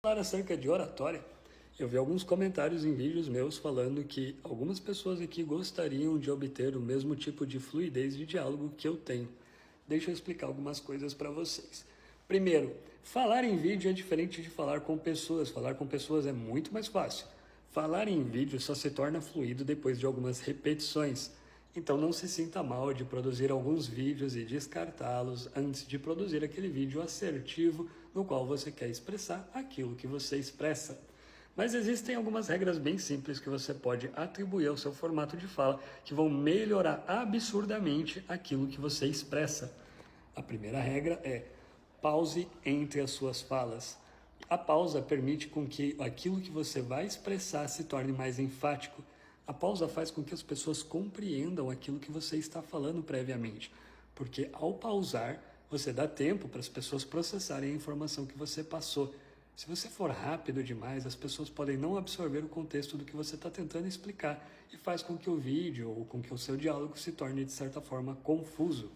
Falar acerca de oratória, eu vi alguns comentários em vídeos meus falando que algumas pessoas aqui gostariam de obter o mesmo tipo de fluidez de diálogo que eu tenho. Deixa eu explicar algumas coisas para vocês. Primeiro, falar em vídeo é diferente de falar com pessoas. Falar com pessoas é muito mais fácil. Falar em vídeo só se torna fluido depois de algumas repetições. Então não se sinta mal de produzir alguns vídeos e descartá-los antes de produzir aquele vídeo assertivo no qual você quer expressar aquilo que você expressa. Mas existem algumas regras bem simples que você pode atribuir ao seu formato de fala que vão melhorar absurdamente aquilo que você expressa. A primeira regra é pause entre as suas falas. A pausa permite com que aquilo que você vai expressar se torne mais enfático. A pausa faz com que as pessoas compreendam aquilo que você está falando previamente, porque ao pausar, você dá tempo para as pessoas processarem a informação que você passou. Se você for rápido demais, as pessoas podem não absorver o contexto do que você está tentando explicar e faz com que o vídeo ou com que o seu diálogo se torne, de certa forma, confuso.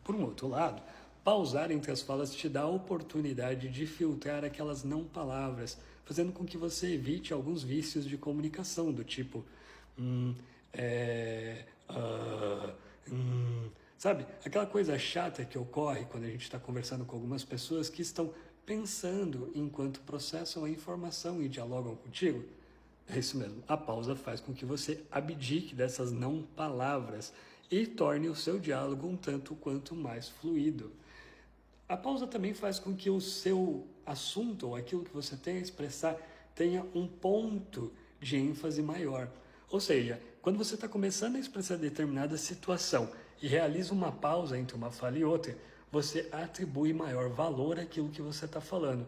Por um outro lado, pausar entre as falas te dá a oportunidade de filtrar aquelas não palavras, fazendo com que você evite alguns vícios de comunicação, do tipo sabe? Aquela coisa chata que ocorre quando a gente está conversando com algumas pessoas que estão pensando enquanto processam a informação e dialogam contigo. É isso mesmo, a pausa faz com que você abdique dessas não palavras e torne o seu diálogo um tanto quanto mais fluido. A pausa também faz com que o seu assunto ou aquilo que você tem a expressar tenha um ponto de ênfase maior. Ou seja, quando você está começando a expressar determinada situação e realiza uma pausa entre uma fala e outra, você atribui maior valor àquilo que você está falando.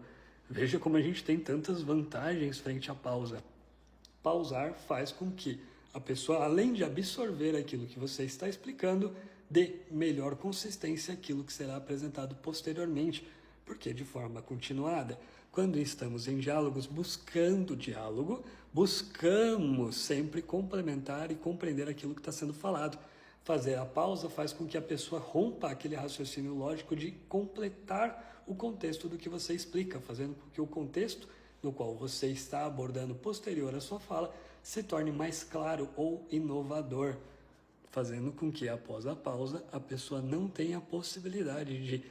Veja como a gente tem tantas vantagens frente à pausa. Pausar faz com que a pessoa, além de absorver aquilo que você está explicando, dê melhor consistência àquilo que será apresentado posteriormente, porque de forma continuada, quando estamos em diálogos buscando diálogo, buscamos sempre complementar e compreender aquilo que está sendo falado. Fazer a pausa faz com que a pessoa rompa aquele raciocínio lógico de completar o contexto do que você explica, fazendo com que o contexto no qual você está abordando posterior à sua fala se torne mais claro ou inovador, fazendo com que após a pausa a pessoa não tenha a possibilidade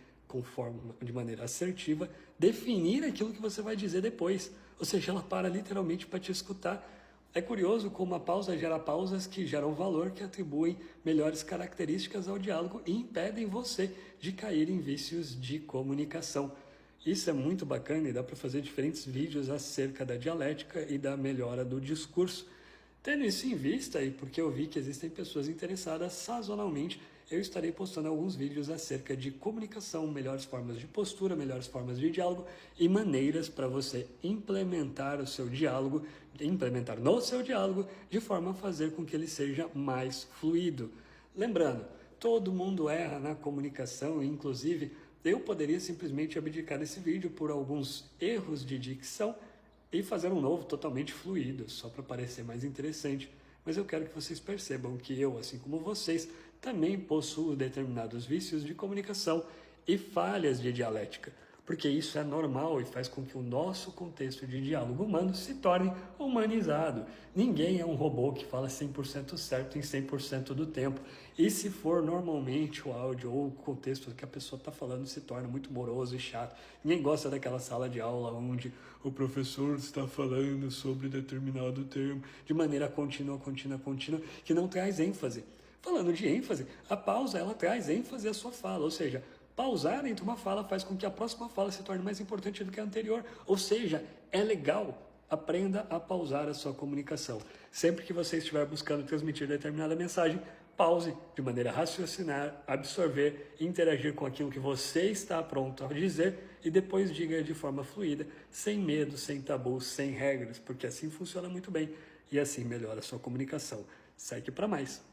de maneira assertiva, definir aquilo que você vai dizer depois. Ou seja, ela para literalmente para te escutar. É curioso como a pausa gera pausas que geram valor, que atribuem melhores características ao diálogo e impedem você de cair em vícios de comunicação. Isso é muito bacana e dá para fazer diferentes vídeos acerca da dialética e da melhora do discurso. Tendo isso em vista, e porque eu vi que existem pessoas interessadas, sazonalmente eu estarei postando alguns vídeos acerca de comunicação, melhores formas de postura, melhores formas de diálogo e maneiras para você implementar o seu diálogo, implementar no seu diálogo, de forma a fazer com que ele seja mais fluido. Lembrando, todo mundo erra na comunicação, inclusive eu poderia simplesmente abdicar desse vídeo por alguns erros de dicção e fazer um novo totalmente fluido, só para parecer mais interessante. Mas eu quero que vocês percebam que eu, assim como vocês, também possuo determinados vícios de comunicação e falhas de dialética, porque isso é normal e faz com que o nosso contexto de diálogo humano se torne humanizado. Ninguém é um robô que fala 100% certo em 100% do tempo. E se for normalmente o áudio ou o contexto que a pessoa está falando se torna muito moroso e chato. Ninguém gosta daquela sala de aula onde o professor está falando sobre determinado termo de maneira contínua, que não traz ênfase. Falando de ênfase, a pausa ela traz ênfase à sua fala, ou seja, pausar entre uma fala faz com que a próxima fala se torne mais importante do que a anterior. Ou seja, é legal. Aprenda a pausar a sua comunicação. Sempre que você estiver buscando transmitir determinada mensagem, pause de maneira a raciocinar, absorver, interagir com aquilo que você está pronto a dizer e depois diga de forma fluida, sem medo, sem tabus, sem regras, porque assim funciona muito bem e assim melhora a sua comunicação. Segue para mais.